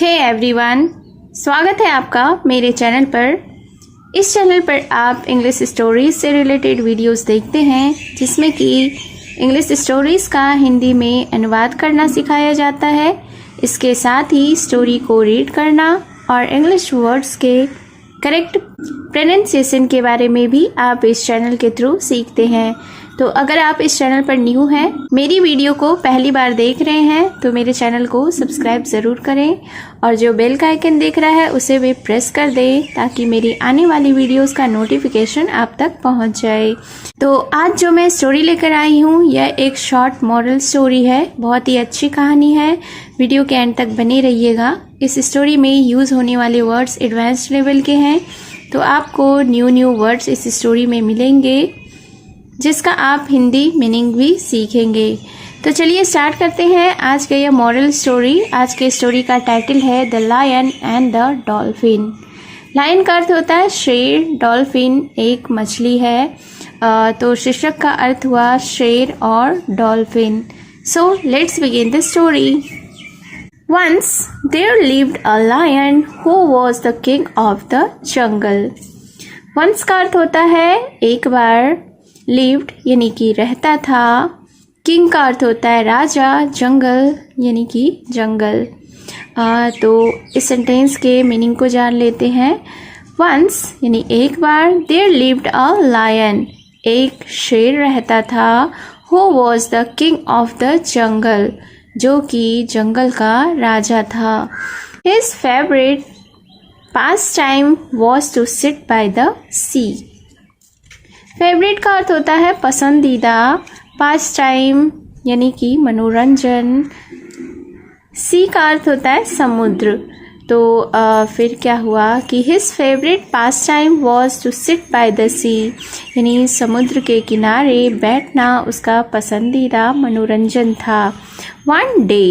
Hey everyone, स्वागत है आपका मेरे चैनल पर। इस चैनल पर आप इंग्लिश स्टोरीज से रिलेटेड वीडियोस देखते हैं, जिसमें कि इंग्लिश स्टोरीज का हिंदी में अनुवाद करना सिखाया जाता है। इसके साथ ही स्टोरी को रीड करना और इंग्लिश वर्ड्स के करेक्ट प्रोनाउंसिएशन के बारे में भी आप इस चैनल के थ्रू सीखते हैं। तो अगर आप इस चैनल पर न्यू हैं, मेरी वीडियो को पहली बार देख रहे हैं, तो मेरे चैनल को सब्सक्राइब ज़रूर करें और जो बेल का आइकन दिख रहा है उसे भी प्रेस कर दें, ताकि मेरी आने वाली वीडियोस का नोटिफिकेशन आप तक पहुंच जाए। तो आज जो मैं स्टोरी लेकर आई हूं, यह एक शॉर्ट मॉरल स्टोरी है। बहुत ही अच्छी कहानी है, वीडियो के एंड तक बने रहिएगा। इस स्टोरी में यूज़ होने वाले वर्ड्स एडवांस लेवल के हैं, तो आपको न्यू वर्ड्स इस स्टोरी में मिलेंगे, जिसका आप हिंदी मीनिंग भी सीखेंगे। तो चलिए स्टार्ट करते हैं आज का यह मॉरल स्टोरी। आज के स्टोरी का टाइटल है the lion and the dolphin. Lion का अर्थ होता है शेर, डॉल्फिन एक मछली है। तो शीर्षक का अर्थ हुआ शेर और dolphin. So let's begin the story. Once there lived a lion who was the king of the jungle. Once का अर्थ होता है एक बार, lived यानी कि रहता था, king का अर्थ होता है राजा, जंगल यानी कि जंगल। तो इस सेंटेंस के मीनिंग को जान लेते हैं। Once यानी एक बार, there lived a lion एक शेर रहता था, who was the king of the jungle जो कि जंगल का राजा था। His favorite pastime was to sit by the sea. Favourite का अर्थ होता है पसंदीदा, पास टाइम यानी कि मनोरंजन, सी का अर्थ होता है समुद्र। तो फिर क्या हुआ कि his favourite pastime was to sit by the sea यानी समुद्र के किनारे बैठना उसका पसंदीदा मनोरंजन था। वन डे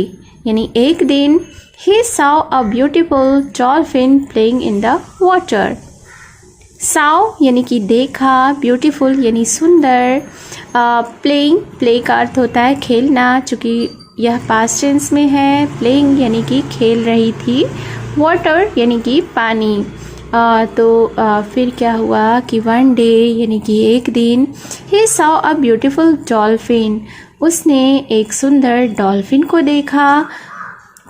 यानी एक दिन, ही saw a beautiful dolphin playing in the water. saw यानी कि देखा, ब्यूटीफुल यानी सुंदर, प्लेइंग प्ले का अर्थ होता है खेलना, चूँकि यह पास्ट टेंस में है। प्लेइंग यानी कि खेल रही थी, वाटर यानी कि पानी। फिर क्या हुआ कि वन डे यानी कि एक दिन, ही saw a beautiful dolphin उसने एक सुंदर डॉल्फिन को देखा,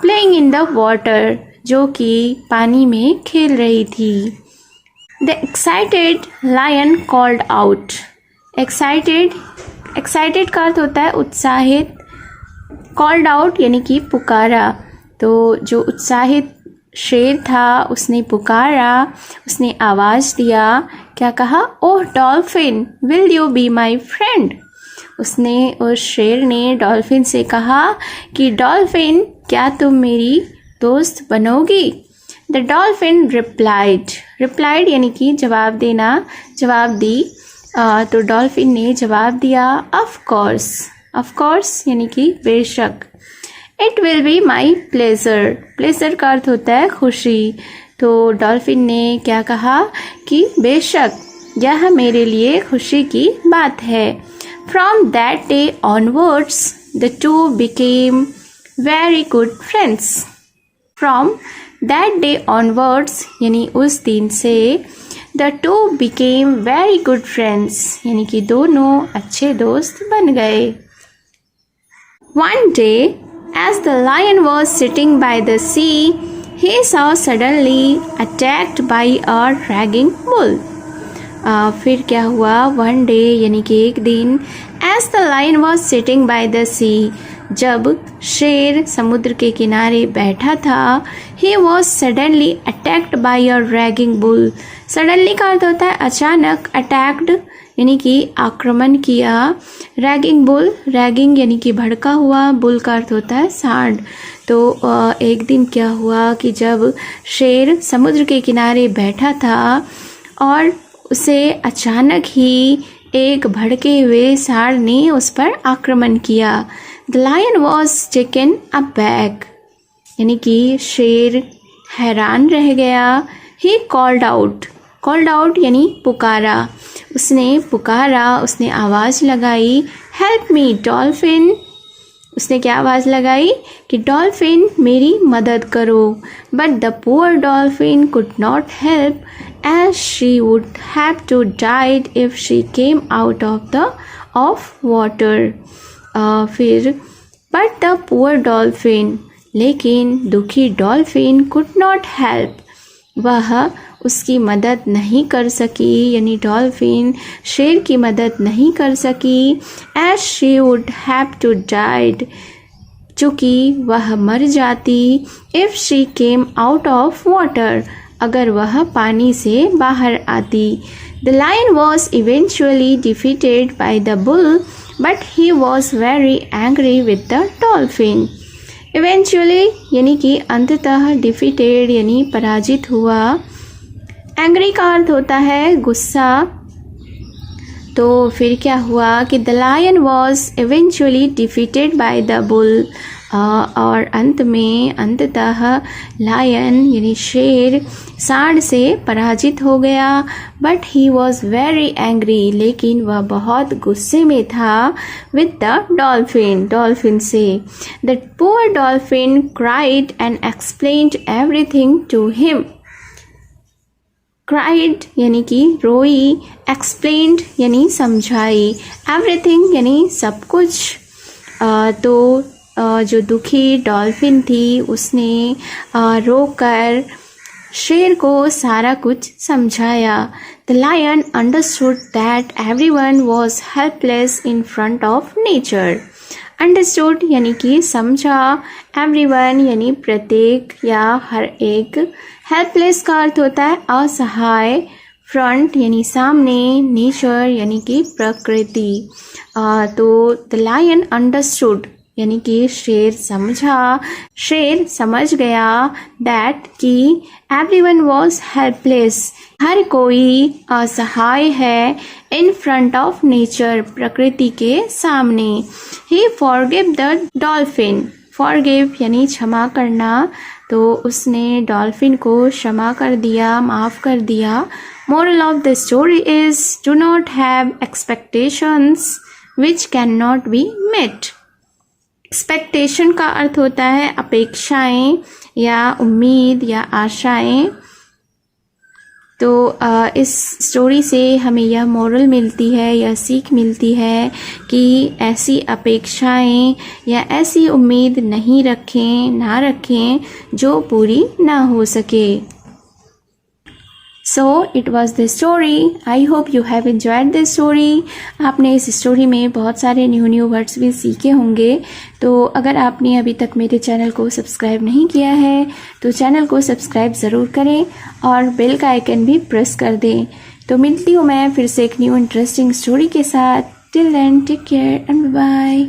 प्लेइंग इन द वाटर जो कि पानी में खेल रही थी। The excited lion called out. Excited का अर्थ होता है उत्साहित, कॉल्ड आउट यानी कि पुकारा। तो जो उत्साहित शेर था उसने पुकारा, उसने आवाज़ दिया, क्या कहा? Oh dolphin, will you be my friend. उसने उस शेर ने डॉल्फिन से कहा कि डॉल्फिन क्या तुम मेरी दोस्त बनोगी? द डॉल्फिन रिप्लाइड यानी कि जवाब देना, जवाब दी। तो डॉल्फिन ने जवाब दिया ऑफ कोर्स यानी कि बेशक। It will be my pleasure का अर्थ होता है खुशी। तो डॉल्फिन ने क्या कहा कि बेशक यह मेरे लिए खुशी की बात है। From that day onwards, the two became very good friends. From that day onwards, यानी उस दिन से, the two became very good friends, यानी कि दोनों अच्छे दोस्त बन गए। One day, as the lion was sitting by the sea, he saw suddenly attacked by a raging bull. फिर क्या हुआ? वन डे यानी कि एक दिन, as the lion was sitting by the sea जब शेर समुद्र के किनारे बैठा था, he was suddenly attacked by a raging bull. Suddenly का अर्थ होता है अचानक, अटैक्ड यानी कि आक्रमण किया, रैगिंग बुल, रैगिंग यानी कि भड़का हुआ, बुल का अर्थ होता है सांड। तो एक दिन क्या हुआ कि जब शेर समुद्र के किनारे बैठा था और उसे अचानक ही एक भड़के हुए सांड ने उस पर आक्रमण किया। The lion was taken aback यानी कि शेर हैरान रह गया। ही कॉल्ड आउट यानी पुकारा, उसने पुकारा, उसने आवाज़ लगाई, हेल्प मी डॉल्फिन। उसने क्या आवाज़ लगाई कि डॉल्फिन मेरी मदद करो। But the poor dolphin could not help as she would have to died if she came out of water. फिर but the poor dolphin, लेकिन दुखी डॉल्फिन could not help, वह उसकी मदद नहीं कर सकी, यानी डॉल्फिन शेर की मदद नहीं कर सकी। as she would have to died, चूँकि वह मर जाती। if she came out of water, अगर वह पानी से बाहर आती। The lion was eventually defeated by the bull, but he was very angry with the dolphin. Eventually यानी कि अंततः defeated यानी पराजित हुआ। angry का अर्थ होता है गुस्सा। तो फिर क्या हुआ कि the lion was eventually defeated by the bull, और अंततः लायन यानी शेर सांड से पराजित हो गया। But he was very angry, लेकिन वह बहुत गुस्से में था विद द डॉल्फिन से। The poor dolphin cried and explained everything to him. Cried यानी कि रोई, एक्सप्लेन्ड यानी समझाई, एवरीथिंग यानी सब कुछ। तो जो दुखी डॉल्फिन थी उसने रोकर शेर को सारा कुछ समझाया। The lion understood that everyone was helpless in front of nature. Understood यानी कि समझा, एवरीवन यानी प्रत्येक या हर एक, हेल्पलेस का अर्थ होता है असहाय, फ्रंट यानी सामने, नेचर यानी कि प्रकृति। तो द लायन अंडरस्टूड यानी कि शेर समझ गया दैट कि एवरीवन वॉज हेल्पलेस, हर कोई असहाय है, इन फ्रंट ऑफ नेचर प्रकृति के सामने। ही फॉरगिव द डॉल्फिन, फॉरगिव यानी क्षमा करना, तो उसने डॉल्फिन को क्षमा कर दिया, माफ़ कर दिया। Moral of the story is do not have expectations which can not be met. Expectation का अर्थ होता है अपेक्षाएं या उम्मीद या आशाएं। तो इस स्टोरी से हमें यह मोरल मिलती है, यह सीख मिलती है कि ऐसी अपेक्षाएं या ऐसी उम्मीद नहीं रखें जो पूरी ना हो सके। So it was the story. I hope you have enjoyed this story. आपने इस स्टोरी में बहुत सारे न्यू वर्ड्स भी सीखे होंगे। तो अगर आपने अभी तक मेरे चैनल को सब्सक्राइब नहीं किया है तो चैनल को सब्सक्राइब ज़रूर करें और बेल का आइकन भी प्रेस कर दें। तो मिलती हूँ मैं फिर से एक न्यू इंटरेस्टिंग स्टोरी के साथ। Till then take care and bye.